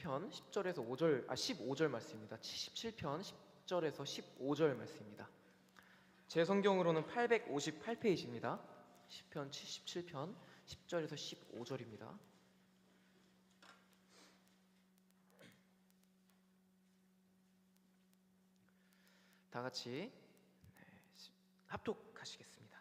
77편 10절에서 5절 15절 말씀입니다. 77편 10절에서 15절 말씀입니다. 제 성경으로는 858페이지입니다. 시편 77편 10절에서 15절입니다. 다 같이 합독하시겠습니다.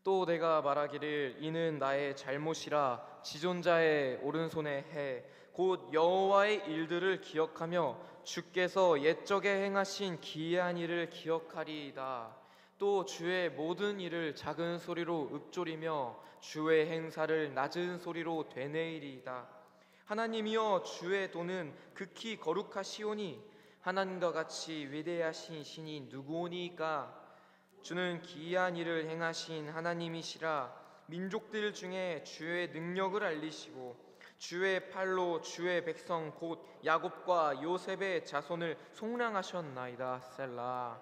또 내가 말하기를 이는 나의 잘못이라 지존자의 오른손에 해 곧 여호와의 일들을 기억하며 주께서 옛적에 행하신 기이한 일을 기억하리이다. 또 주의 모든 일을 작은 소리로 읊조리며 주의 행사를 낮은 소리로 되뇌이리이다. 하나님이여 주의 도는 극히 거룩하시오니 하나님과 같이 위대하신 신이 누구오니까? 주는 기이한 일을 행하신 하나님이시라. 민족들 중에 주의 능력을 알리시고 주의 팔로 주의 백성 곧 야곱과 요셉의 자손을 속량하셨나이다. 셀라.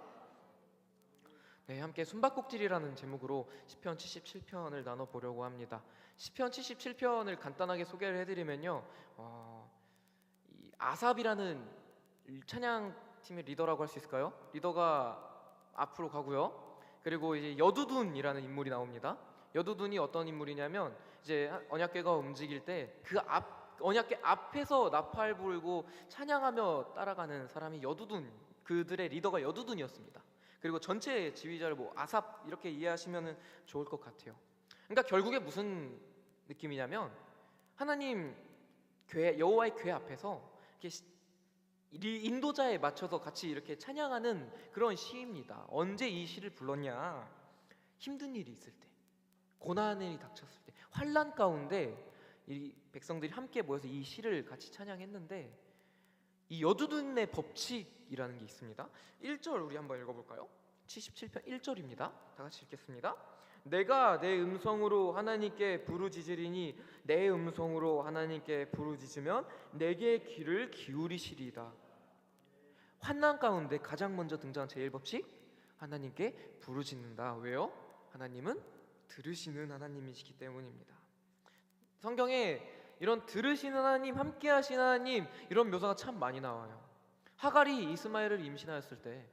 네, 함께 숨바꼭질이라는 제목으로 시편 77편을 나눠보려고 합니다. 시편 77편을 간단하게 소개를 해드리면요, 이 아삽이라는 찬양팀의 리더라고 할 수 있을까요? 리더가 앞으로 가고요. 그리고 이제 여두둔이라는 인물이 나옵니다. 여두둔이 어떤 인물이냐면 이제 언약궤가 움직일 때 그 언약궤 앞에서 나팔 불고 찬양하며 따라가는 사람이 여두둔, 그들의 리더가 여두둔이었습니다. 그리고 전체 지휘자를 뭐 아삽 이렇게 이해하시면 좋을 것 같아요. 그러니까 결국에 무슨 느낌이냐면 하나님 궤, 여호와의 궤 앞에서 이렇게 인도자에 맞춰서 같이 이렇게 찬양하는 그런 시입니다. 언제 이 시를 불렀냐? 힘든 일이 있을 때, 고난이 닥쳤을 때, 환난 가운데 이 백성들이 함께 모여서 이 시를 같이 찬양했는데, 이 여두둔의 법칙이라는 게 있습니다. 1절 우리 한번 읽어볼까요? 77편 1절입니다. 다 같이 읽겠습니다. 내가 내 음성으로 하나님께 부르짖으리니 내 음성으로 하나님께 부르짖으면 내게 귀를 기울이시리이다. 환난 가운데 가장 먼저 등장한 제1법칙, 하나님께 부르짖는다. 왜요? 하나님은 들으시는 하나님이시기 때문입니다. 성경에 이런 들으시는 하나님, 함께 하시는 하나님, 이런 묘사가 참 많이 나와요. 하갈이 이스마엘을 임신하였을 때,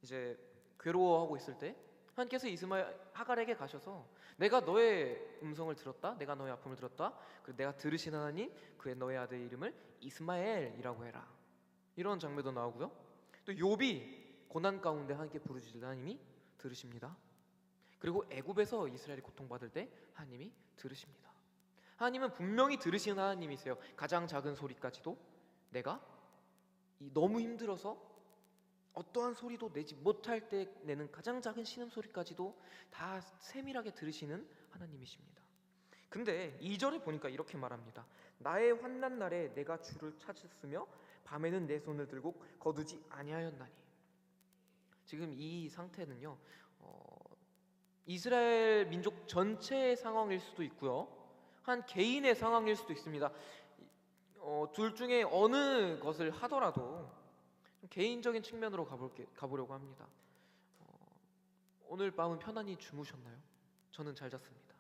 이제 괴로워하고 있을 때 하나님께서 하갈에게 가셔서 내가 너의 음성을 들었다, 내가 너의 아픔을 들었다, 그리고 내가 들으시는 하나님, 그의 너의 아들 이름을 이스마엘이라고 해라. 이런 장면도 나오고요. 또 욥이 고난 가운데 하나님께 부르짖을 하나님이 들으십니다. 그리고 애굽에서 이스라엘이 고통받을 때 하나님이 들으십니다. 하나님은 분명히 들으시는 하나님이세요. 가장 작은 소리까지도, 내가 너무 힘들어서 어떠한 소리도 내지 못할 때 내는 가장 작은 신음소리까지도 다 세밀하게 들으시는 하나님이십니다. 근데 2절에 보니까 이렇게 말합니다. 나의 환난 날에 내가 주를 찾았으며 밤에는 내 손을 들고 거두지 아니하였나니. 지금 이 상태는요, 이스라엘 민족 전체의 상황일 수도 있고요, 한 개인의 상황일 수도 있습니다. 둘 중에 어느 것을 하더라도 개인적인 측면으로 가보려고 합니다. 오늘 밤은 편안히 주무셨나요? 저는 잘 잤습니다.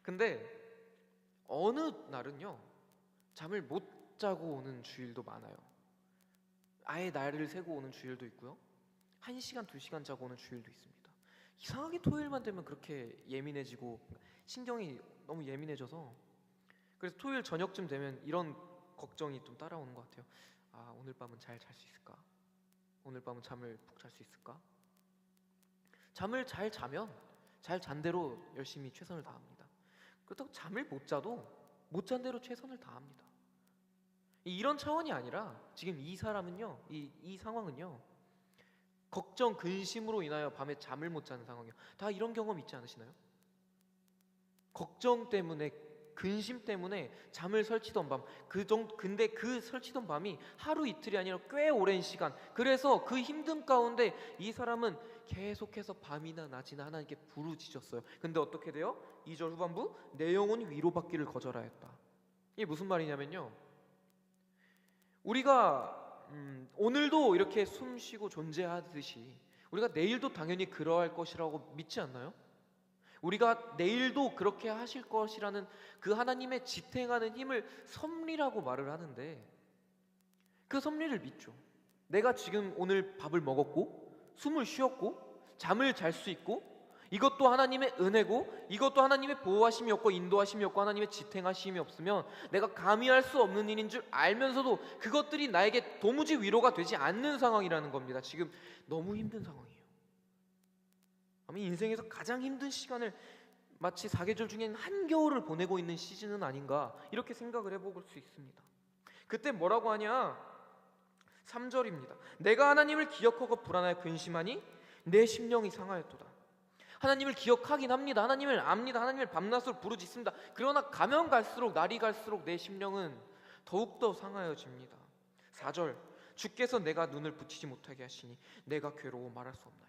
근데 어느 날은요, 잠을 못 자고 오는 주일도 많아요. 아예 날을 새고 오는 주일도 있고요, 1시간, 2시간 자고 오는 주일도 있습니다. 이상하게 토요일만 되면 그렇게 예민해지고 신경이 너무 예민해져서, 그래서 토요일 저녁쯤 되면 이런 걱정이 좀 따라오는 것 같아요. 아, 오늘 밤은 잘 잘 수 있을까? 오늘 밤은 잠을 푹 잘 수 있을까? 잠을 잘 자면 잘 잔 대로 열심히 최선을 다합니다. 그렇다고 잠을 못 자도 못 잔 대로 최선을 다합니다. 이런 차원이 아니라 지금 이 사람은요, 이 상황은요, 걱정, 근심으로 인하여 밤에 잠을 못 자는 상황이에요. 다 이런 경험 있지 않으시나요? 걱정 때문에, 근심 때문에 잠을 설치던 밤, 근데 그 설치던 밤이 하루 이틀이 아니라 꽤 오랜 시간, 그래서 그 힘듦 가운데 이 사람은 계속해서 밤이나 낮이나 하나님께 부르짖었어요. 근데 어떻게 돼요? 2절 후반부, 내 영혼이 위로받기를 거절하였다. 이게 무슨 말이냐면요, 우리가 오늘도 이렇게 숨쉬고 존재하듯이 우리가 내일도 당연히 그러할 것이라고 믿지 않나요? 우리가 내일도 그렇게 하실 것이라는 그 하나님의 지탱하는 힘을 섭리라고 말을 하는데, 그 섭리를 믿죠. 내가 지금 오늘 밥을 먹었고 숨을 쉬었고 잠을 잘 수 있고, 이것도 하나님의 은혜고 이것도 하나님의 보호하심이 없고 인도하심이 없고 하나님의 지탱하심이 없으면 내가 감히 할 수 없는 일인 줄 알면서도 그것들이 나에게 도무지 위로가 되지 않는 상황이라는 겁니다. 지금 너무 힘든 상황이에요. 아마 인생에서 가장 힘든 시간을, 마치 사계절 중엔 한겨울을 보내고 있는 시즌은 아닌가, 이렇게 생각을 해볼 수 있습니다. 그때 뭐라고 하냐? 3절입니다. 내가 하나님을 기억하고 불안하여 근심하니 내 심령이 상하였도다. 하나님을 기억하긴 합니다. 하나님을 압니다. 하나님을 밤낮으로 부르짖습니다. 그러나 가면 갈수록, 날이 갈수록 내 심령은 더욱더 상하여집니다. 4절, 주께서 내가 눈을 붙이지 못하게 하시니 내가 괴로워 말할 수 없나이다.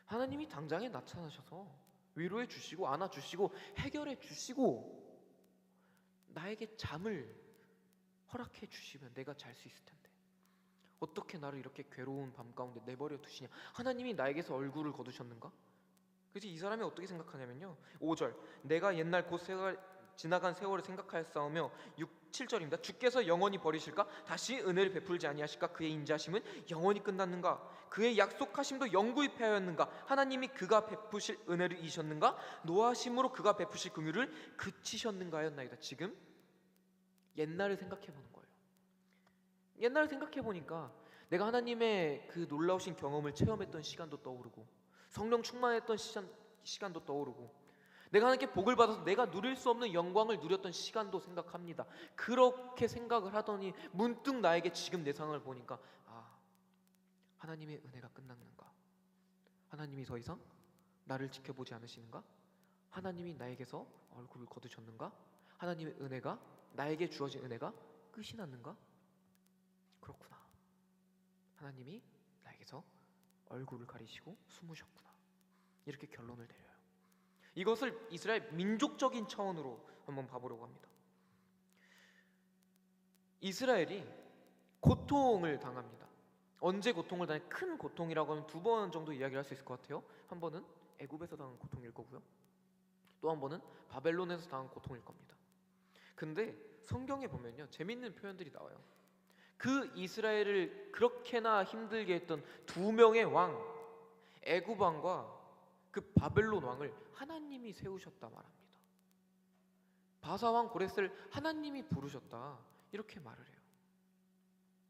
하나님이 당장에 나타나셔서 위로해 주시고 안아주시고 해결해 주시고 나에게 잠을 허락해 주시면 내가 잘 수 있을 텐데 어떻게 나를 이렇게 괴로운 밤 가운데 내버려 두시냐. 하나님이 나에게서 얼굴을 거두셨는가? 그래서 이 사람이 어떻게 생각하냐면요, 5절, 내가 옛날 곧 지나간 세월을 생각하였사오며 7절입니다. 주께서 영원히 버리실까? 다시 은혜를 베풀지 아니하실까? 그의 인자심은 영원히 끝났는가? 그의 약속하심도 영구히 패하였는가? 하나님이 그가 베푸실 은혜를 잊으셨는가? 노하심으로 그가 베푸실 긍휼을 그치셨는가 하였나이다. 지금 옛날을 생각해보는 거예요. 옛날을 생각해보니까 내가 하나님의 그 놀라우신 경험을 체험했던 시간도 떠오르고, 성령 충만했던 시간도 떠오르고, 내가 하나님께 복을 받아서 내가 누릴 수 없는 영광을 누렸던 시간도 생각합니다. 그렇게 생각을 하더니 문득 나에게 지금 내 상황을 보니까, 하나님의 은혜가 끝났는가? 하나님이 더 이상 나를 지켜보지 않으시는가? 하나님이 나에게서 얼굴을 거두셨는가? 하나님의 은혜가, 나에게 주어진 은혜가 끝이 났는가? 그렇구나. 하나님이 나에게서 얼굴을 가리시고 숨으셨구나. 이렇게 결론을 내려요. 이것을 이스라엘 민족적인 차원으로 한번 봐보려고 합니다. 이스라엘이 고통을 당합니다. 언제 고통을 당해? 큰 고통이라고 하면 두 번 정도 이야기를 할 수 있을 것 같아요. 한 번은 애굽에서 당한 고통일 거고요, 또 한 번은 바벨론에서 당한 고통일 겁니다. 근데 성경에 보면요, 재밌는 표현들이 나와요. 그 이스라엘을 그렇게나 힘들게 했던 두 명의 왕, 애굽 왕과 그 바벨론 왕을 하나님이 세우셨다 말합니다. 바사 왕 고레스를 하나님이 부르셨다, 이렇게 말을 해요.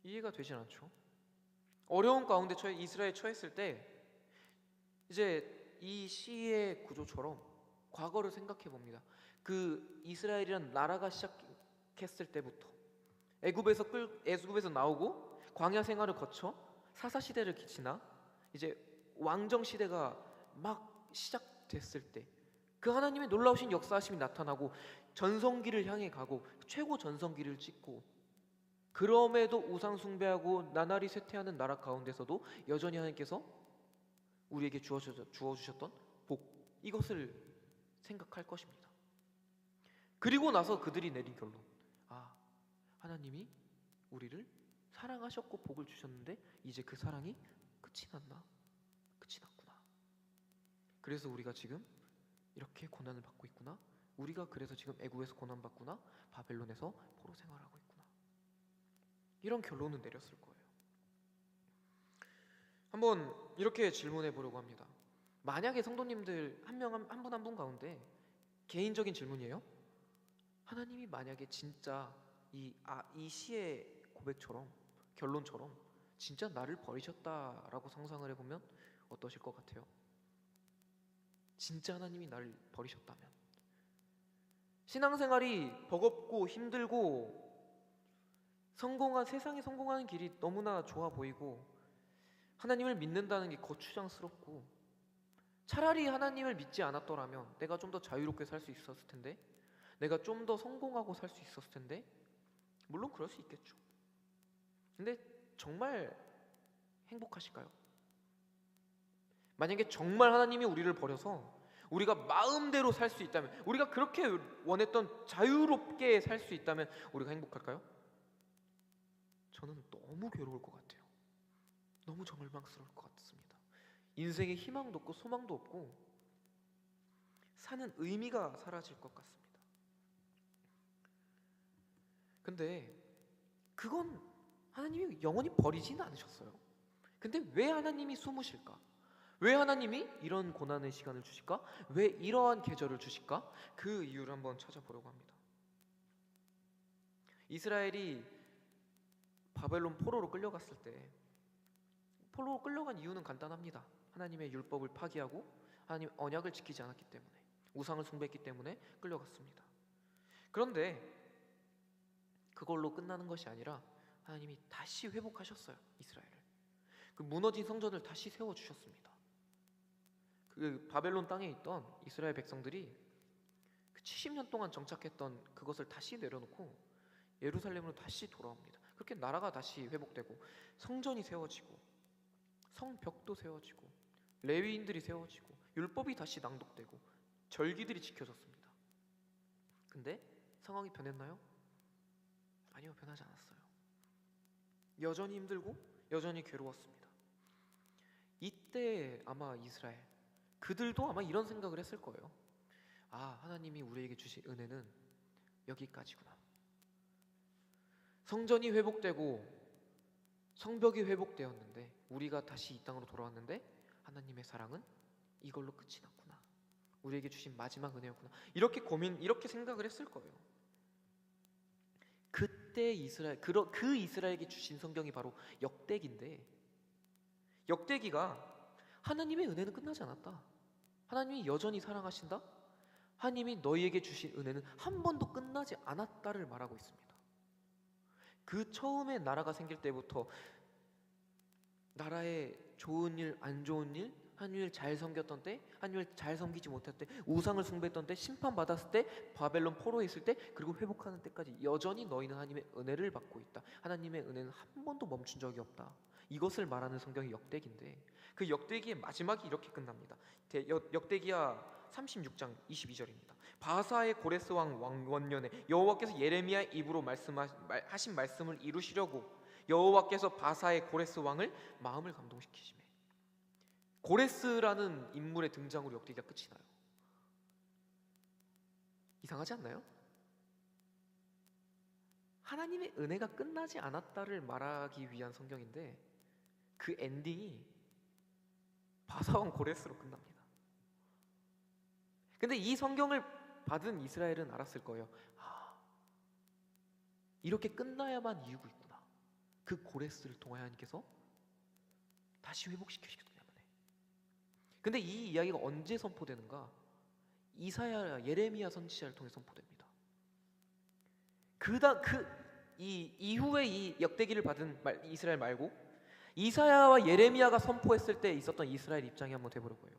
이해가 되진 않죠? 어려운 가운데 이스라엘에 처했을 때 이제 이 시의 구조처럼 과거를 생각해 봅니다. 그 이스라엘이란 나라가 시작했을 때부터 애굽에서 나오고 광야 생활을 거쳐 사사 시대를 거치나 이제 왕정 시대가 막 시작됐을 때 그 하나님의 놀라우신 역사하심이 나타나고 전성기를 향해 가고 최고 전성기를 찍고, 그럼에도 우상 숭배하고 나날이 쇠퇴하는 나라 가운데서도 여전히 하나님께서 우리에게 주어주셨던 복, 이것을 생각할 것입니다. 그리고 나서 그들이 내린 결론, 하나님이 우리를 사랑하셨고 복을 주셨는데 이제 그 사랑이 끝이 났나? 끝이 났구나. 그래서 우리가 지금 이렇게 고난을 받고 있구나. 우리가 그래서 지금 애굽에서 고난받구나. 바벨론에서 포로 생활하고 있구나. 이런 결론을 내렸을 거예요. 한번 이렇게 질문해 보려고 합니다. 만약에 성도님들 한 분 한 분 가운데 개인적인 질문이에요. 하나님이 만약에 진짜 이 시의 고백처럼, 결론처럼 진짜 나를 버리셨다라고 상상을 해보면 어떠실 것 같아요? 진짜 하나님이 나를 버리셨다면, 신앙생활이 버겁고 힘들고 세상에 성공하는 길이 너무나 좋아 보이고 하나님을 믿는다는 게 거추장스럽고, 차라리 하나님을 믿지 않았더라면 내가 좀 더 자유롭게 살 수 있었을 텐데, 내가 좀 더 성공하고 살 수 있었을 텐데, 물론 그럴 수 있겠죠. 근데 정말 행복하실까요? 만약에 정말 하나님이 우리를 버려서 우리가 마음대로 살 수 있다면, 우리가 그렇게 원했던 자유롭게 살 수 있다면 우리가 행복할까요? 저는 너무 괴로울 것 같아요. 너무 절망스러울 것 같습니다. 인생에 희망도 없고 소망도 없고 사는 의미가 사라질 것 같습니다. 근데 그건 하나님이 영원히 버리지는 않으셨어요. 근데 왜 하나님이 숨으실까? 왜 하나님이 이런 고난의 시간을 주실까? 왜 이러한 계절을 주실까? 그 이유를 한번 찾아보려고 합니다. 이스라엘이 바벨론 포로로 끌려갔을 때, 포로로 끌려간 이유는 간단합니다. 하나님의 율법을 파기하고 하나님 언약을 지키지 않았기 때문에, 우상을 숭배했기 때문에 끌려갔습니다. 그런데 그걸로 끝나는 것이 아니라 하나님이 다시 회복하셨어요. 이스라엘을. 그 무너진 성전을 다시 세워주셨습니다. 그 바벨론 땅에 있던 이스라엘 백성들이 그 70년 동안 정착했던 그것을 다시 내려놓고 예루살렘으로 다시 돌아옵니다. 그렇게 나라가 다시 회복되고 성전이 세워지고 성벽도 세워지고 레위인들이 세워지고 율법이 다시 낭독되고 절기들이 지켜졌습니다. 근데 상황이 변했나요? 아니요, 변하지 않았어요. 여전히 힘들고 여전히 괴로웠습니다. 이때 아마 이스라엘 그들도 아마 이런 생각을 했을 거예요. 아, 하나님이 우리에게 주신 은혜는 여기까지구나. 성전이 회복되고 성벽이 회복되었는데 우리가 다시 이 땅으로 돌아왔는데 하나님의 사랑은 이걸로 끝이 났구나. 우리에게 주신 마지막 은혜였구나. 이렇게 생각을 했을 거예요. 그때 그 이스라엘에게 주신 성경이 바로 역대기인데, 역대기가 하나님의 은혜는 끝나지 않았다. 하나님이 여전히 사랑하신다. 하나님이 너희에게 주신 은혜는 한 번도 끝나지 않았다를 말하고 있습니다. 그 처음에 나라가 생길 때부터 나라에 좋은 일, 안 좋은 일, 하나님을 잘 섬겼던 때, 하나님을 잘 섬기지 못할 때, 우상을 숭배했던 때, 심판받았을 때, 바벨론 포로에 있을 때, 그리고 회복하는 때까지 여전히 너희는 하나님의 은혜를 받고 있다. 하나님의 은혜는 한 번도 멈춘 적이 없다. 이것을 말하는 성경이 역대기인데, 그 역대기의 마지막이 이렇게 끝납니다. 역대기야 36장 22절입니다. 바사의 고레스 왕 원년에 여호와께서 예레미야의 입으로 하신 말씀을 이루시려고 여호와께서 바사의 고레스 왕을 마음을 감동시키시매. 고레스라는 인물의 등장으로 역대기가 끝이 나요. 이상하지 않나요? 하나님의 은혜가 끝나지 않았다를 말하기 위한 성경인데 그 엔딩이 바사왕 고레스로 끝납니다. 근데 이 성경을 받은 이스라엘은 알았을 거예요. 아, 이렇게 끝나야만 이유가 있구나. 그 고레스를 통하여 하나님께서 다시 회복시키시기 때문에. 근데 이 이야기가 언제 선포되는가? 이사야, 예레미야 선지자를 통해 선포됩니다. 이 이후에 이 역대기를 받은 이스라엘 말고 이사야와 예레미야가 선포했을 때 있었던 이스라엘 입장이 한번 돼보려고 해요.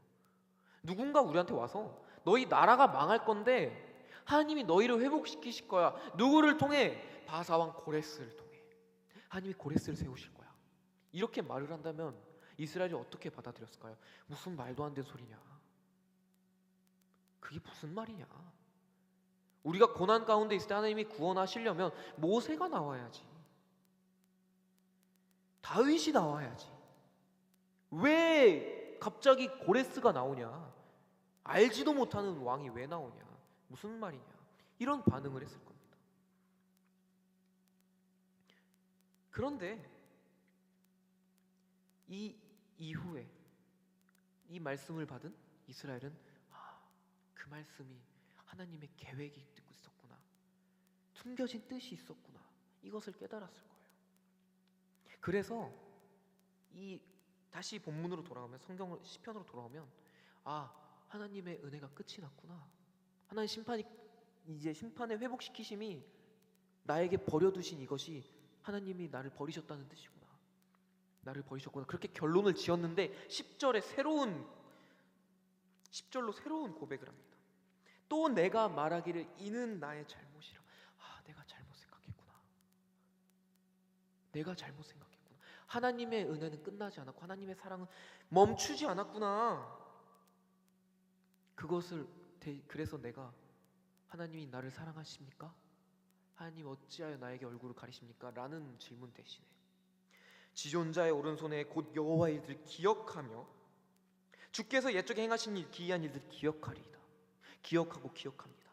누군가 우리한테 와서 너희 나라가 망할 건데 하나님이 너희를 회복시키실 거야. 누구를 통해? 바사왕 고레스를 통해. 하나님이 고레스를 세우실 거야. 이렇게 말을 한다면 이스라엘이 어떻게 받아들였을까요? 무슨 말도 안 되는 소리냐? 그게 무슨 말이냐? 우리가 고난 가운데 있을 때 하나님이 구원하시려면 모세가 나와야지, 다윗이 나와야지. 왜 갑자기 고레스가 나오냐? 알지도 못하는 왕이 왜 나오냐? 무슨 말이냐? 이런 반응을 했을 겁니다. 그런데 이 이후에 이 말씀을 받은 이스라엘은 그 말씀이 하나님의 계획이 있었구나, 숨겨진 뜻이 있었구나, 이것을 깨달았을 거예요. 그래서 이 다시 본문으로 돌아오면, 성경 시편으로 돌아오면 하나님의 은혜가 끝이 났구나. 하나님 심판의 회복시키심이 나에게 버려두신 이것이 하나님이 나를 버리셨다는 뜻이구나. 나를 버리셨구나. 그렇게 결론을 지었는데 10절로 새로운 고백을 합니다. 또 내가 말하기를 이는 나의 잘못이라. 내가 잘못 생각했구나. 내가 잘못 생각했구나. 하나님의 은혜는 끝나지 않았고 하나님의 사랑은 멈추지 않았구나. 그래서 내가, 하나님이 나를 사랑하십니까? 하나님 어찌하여 나에게 얼굴을 가리십니까? 라는 질문 대신에 지존자의 오른손에 곧 여호와의 일들을 기억하며 주께서 옛적에 행하신 기이한 일들을 기억하리이다. 기억하고 기억합니다.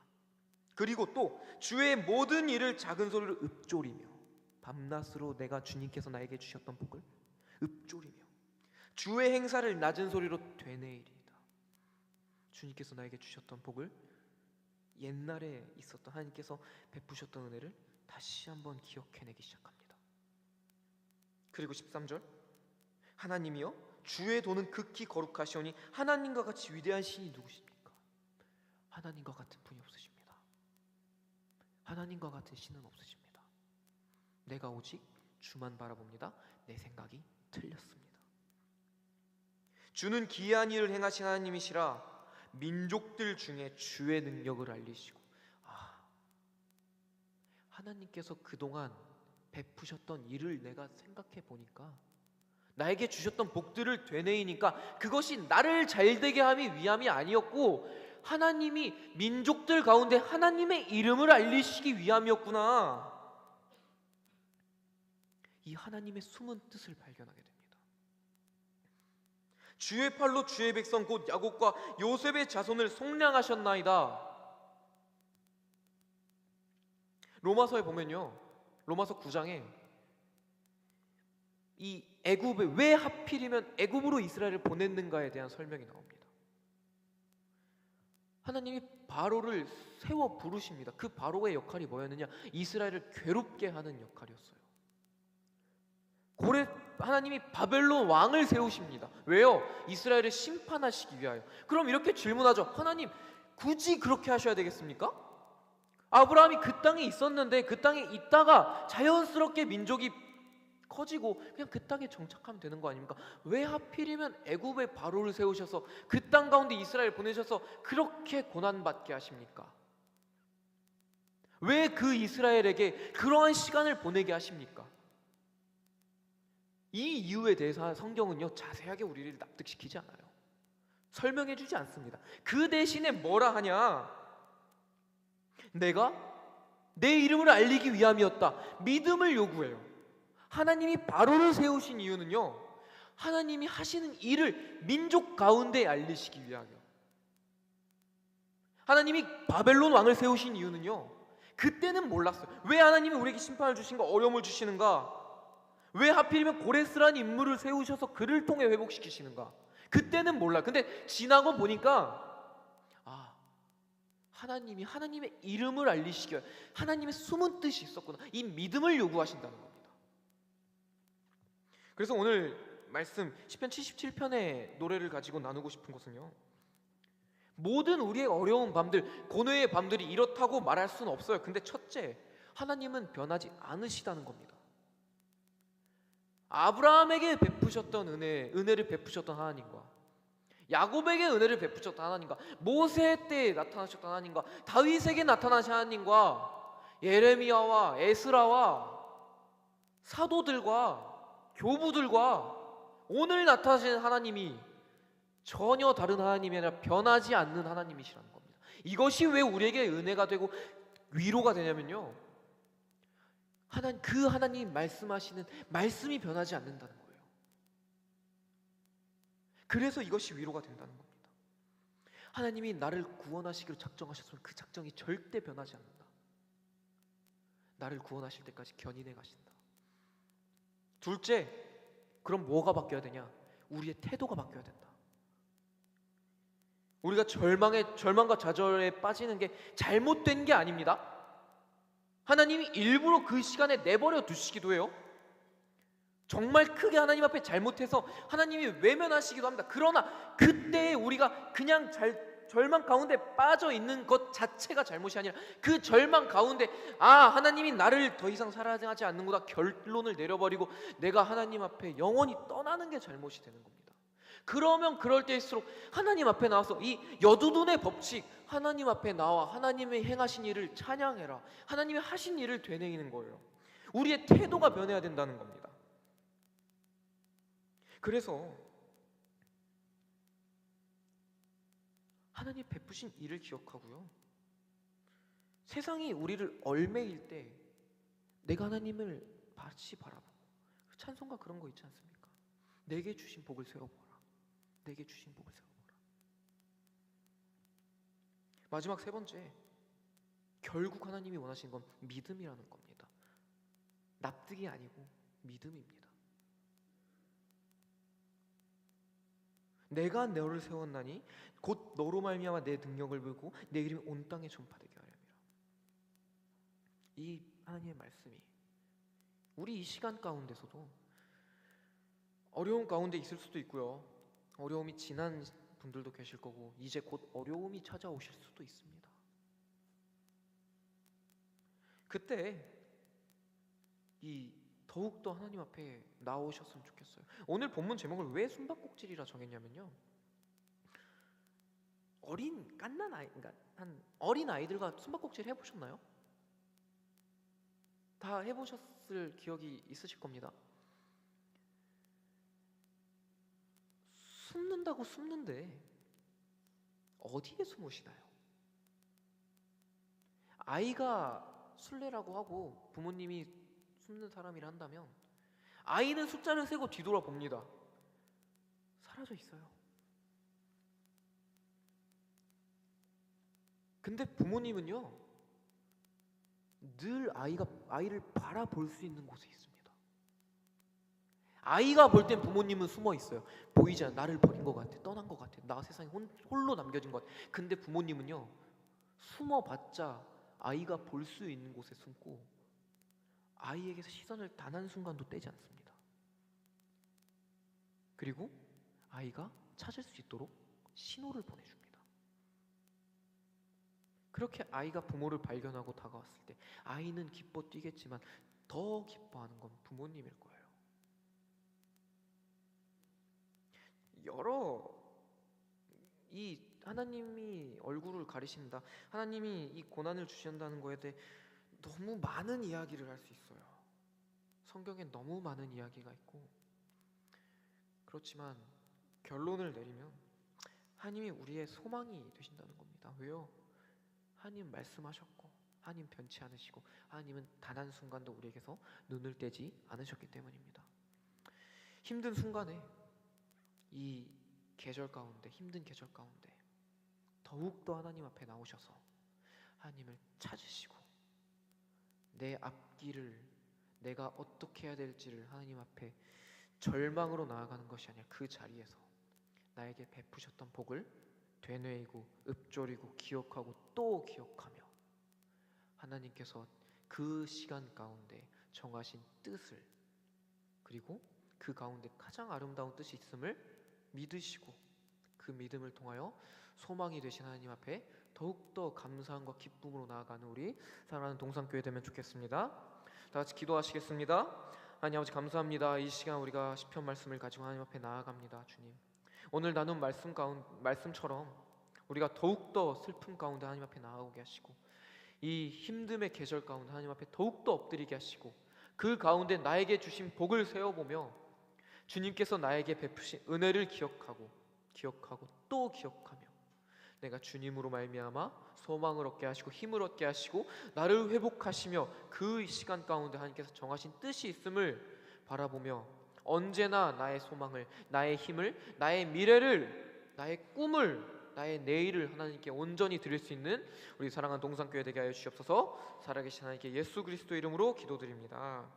그리고 또 주의 모든 일을 작은 소리로 읊조리며 밤낮으로 내가 주님께서 나에게 주셨던 복을 읊조리며 주의 행사를 낮은 소리로 되뇌이리이다. 주님께서 나에게 주셨던 복을, 옛날에 있었던 하나님께서 베푸셨던 은혜를 다시 한번 기억해내기 시작합니다. 그리고 13절 하나님이여 주의 도는 극히 거룩하시오니 하나님과 같이 위대한 신이 누구십니까? 하나님과 같은 분이 없으십니다. 하나님과 같은 신은 없으십니다. 내가 오직 주만 바라봅니다. 내 생각이 틀렸습니다. 주는 기이한 일을 행하신 하나님이시라 민족들 중에 주의 능력을 알리시고, 하나님께서 그동안 베푸셨던 일을 내가 생각해 보니까, 나에게 주셨던 복들을 되뇌이니까 그것이 나를 잘되게 함이 위함이 아니었고 하나님이 민족들 가운데 하나님의 이름을 알리시기 위함이었구나. 이 하나님의 숨은 뜻을 발견하게 됩니다. 주의 팔로 주의 백성 곧 야곱과 요셉의 자손을 속량하셨나이다. 로마서에 보면요, 로마서 9장에 이 애굽에 왜 하필이면 애굽으로 이스라엘을 보냈는가에 대한 설명이 나옵니다. 하나님이 바로를 세워 부르십니다. 그 바로의 역할이 뭐였느냐? 이스라엘을 괴롭게 하는 역할이었어요. 하나님이 바벨론 왕을 세우십니다. 왜요? 이스라엘을 심판하시기 위하여. 그럼 이렇게 질문하죠. 하나님, 굳이 그렇게 하셔야 되겠습니까? 아브라함이 그 땅에 있었는데 그 땅에 있다가 자연스럽게 민족이 커지고 그냥 그 땅에 정착하면 되는 거 아닙니까? 왜 하필이면 애굽의 바로를 세우셔서 그 땅 가운데 이스라엘 보내셔서 그렇게 고난받게 하십니까? 왜 그 이스라엘에게 그러한 시간을 보내게 하십니까? 이 이유에 대해서 성경은요 자세하게 우리를 납득시키지 않아요. 설명해 주지 않습니다. 그 대신에 뭐라 하냐? 내가 내 이름을 알리기 위함이었다. 믿음을 요구해요. 하나님이 바로를 세우신 이유는요, 하나님이 하시는 일을 민족 가운데 알리시기 위하여. 하나님이 바벨론 왕을 세우신 이유는요, 그때는 몰랐어요. 왜 하나님이 우리에게 심판을 주신가, 어려움을 주시는가, 왜 하필이면 고레스라는 인물을 세우셔서 그를 통해 회복시키시는가, 그때는 몰라요. 근데 지나고 보니까 하나님이 하나님의 이름을 알리시기 위해 하나님의 숨은 뜻이 있었구나. 이 믿음을 요구하신다는 겁니다. 그래서 오늘 말씀 시편 77편의 노래를 가지고 나누고 싶은 것은요, 모든 우리의 어려운 밤들, 고뇌의 밤들이 이렇다고 말할 수는 없어요. 근데 첫째, 하나님은 변하지 않으시다는 겁니다. 아브라함에게 베푸셨던 은혜를 베푸셨던 하나님과, 야곱에게 은혜를 베푸셨던 하나님과, 모세 때 나타나셨던 하나님과, 다윗에게 나타나신 하나님과, 예레미야와 에스라와 사도들과 교부들과 오늘 나타나시는 하나님이 전혀 다른 하나님이 아니라 변하지 않는 하나님이시라는 겁니다. 이것이 왜 우리에게 은혜가 되고 위로가 되냐면요, 그 하나님이 말씀하시는 말씀이 변하지 않는다는 거예요. 그래서 이것이 위로가 된다는 겁니다. 하나님이 나를 구원하시기로 작정하셨으면 그 작정이 절대 변하지 않는다. 나를 구원하실 때까지 견인해 가신다. 둘째, 그럼 뭐가 바뀌어야 되냐? 우리의 태도가 바뀌어야 된다. 우리가 절망과 좌절에 빠지는 게 잘못된 게 아닙니다. 하나님이 일부러 그 시간에 내버려 두시기도 해요. 정말 크게 하나님 앞에 잘못해서 하나님이 외면하시기도 합니다. 그러나 그때 우리가 그냥 절망 가운데 빠져 있는 것 자체가 잘못이 아니라 그 절망 가운데 하나님이 나를 더 이상 사랑하지 않는구나 결론을 내려버리고 내가 하나님 앞에 영원히 떠나는 게 잘못이 되는 겁니다. 그러면 그럴 때일수록 하나님 앞에 나와서 이 여두둔의 법칙, 하나님 앞에 나와 하나님의 행하신 일을 찬양해라, 하나님이 하신 일을 되뇌이는 거예요. 우리의 태도가 변해야 된다는 겁니다. 그래서 하나님 베푸신 일을 기억하고요, 세상이 우리를 얼매일 때 내가 하나님을 다시 바라보고, 찬송가 그런 거 있지 않습니까? 내게 주신 복을 세워보라, 내게 주신 복을 세워보라. 마지막 세 번째, 결국 하나님이 원하시는 건 믿음이라는 겁니다. 납득이 아니고 믿음입니다. 내가 너를 세웠나니 곧 너로 말미암아 내 능력을 보이고 내 이름이 온 땅에 전파되게 하려니라. 이 하나님의 말씀이 우리 이 시간 가운데서도 어려움 가운데 있을 수도 있고요, 어려움이 지난 분들도 계실 거고 이제 곧 어려움이 찾아오실 수도 있습니다. 그때 이 더욱더 하나님 앞에 나오셨으면 좋겠어요. 오늘 본문 제목을 왜 숨바꼭질이라 정했냐면요, 어린 갓난 아이, 그러니까 한 어린 아이들과 숨바꼭질 해보셨나요? 다 해보셨을 기억이 있으실 겁니다. 숨는다고 숨는데 어디에 숨으시나요? 아이가 술래라고 하고 부모님이 숨는 사람이라 한다면 아이는 숫자를 세고 뒤돌아봅니다. 사라져 있어요. 근데 부모님은요, 늘 아이를 바라볼 수 있는 곳에 있습니다. 아이가 볼 땐 부모님은 숨어 있어요. 보이지 않아. 나를 버린 것 같아. 떠난 것 같아. 나 세상에 홀로 남겨진 것 같아. 근데 부모님은요, 숨어봤자 아이가 볼 수 있는 곳에 숨고 아이에게서 시선을 단 한순간도 떼지 않습니다. 그리고 아이가 찾을 수 있도록 신호를 보내줍니다. 그렇게 아이가 부모를 발견하고 다가왔을 때 아이는 기뻐 뛰겠지만 더 기뻐하는 건 부모님일 거예요. 이 하나님이 얼굴을 가리신다, 하나님이 이 고난을 주신다는 거에 대해 너무 많은 이야기를 할 수 있어요. 성경에 너무 많은 이야기가 있고, 그렇지만 결론을 내리면 하나님이 우리의 소망이 되신다는 겁니다. 왜요? 하나님 말씀하셨고 하나님 변치 않으시고 하나님은 단 한순간도 우리에게서 눈을 떼지 않으셨기 때문입니다. 힘든 순간에, 이 계절 가운데, 힘든 계절 가운데 더욱더 하나님 앞에 나오셔서 하나님을 찾으시고 내 앞길을, 내가 어떻게 해야 될지를 하나님 앞에 절망으로 나아가는 것이 아니라 그 자리에서 나에게 베푸셨던 복을 되뇌이고 읊조리고 기억하고 또 기억하며 하나님께서 그 시간 가운데 정하신 뜻을, 그리고 그 가운데 가장 아름다운 뜻이 있음을 믿으시고 그 믿음을 통하여 소망이 되신 하나님 앞에 더욱더 감사함과 기쁨으로 나아가는 우리 사랑하는 동산교회 되면 좋겠습니다. 다 같이 기도하시겠습니다. 하나님 아버지, 감사합니다. 이 시간 우리가 시편 말씀을 가지고 하나님 앞에 나아갑니다. 주님, 오늘 나눈 말씀처럼 우리가 더욱더 슬픔 가운데 하나님 앞에 나아오게 하시고 이 힘듦의 계절 가운데 하나님 앞에 더욱더 엎드리게 하시고 그 가운데 나에게 주신 복을 세어보며 주님께서 나에게 베푸신 은혜를 기억하고 또 기억하며 내가 주님으로 말미암아 소망을 얻게 하시고 힘을 얻게 하시고 나를 회복하시며 그 시간 가운데 하나님께서 정하신 뜻이 있음을 바라보며 언제나 나의 소망을, 나의 힘을, 나의 미래를, 나의 꿈을, 나의 내일을 하나님께 온전히 드릴 수 있는 우리 사랑하는 동산교회 되게 하여 주시옵소서. 살아계신 하나님께 예수 그리스도 이름으로 기도드립니다.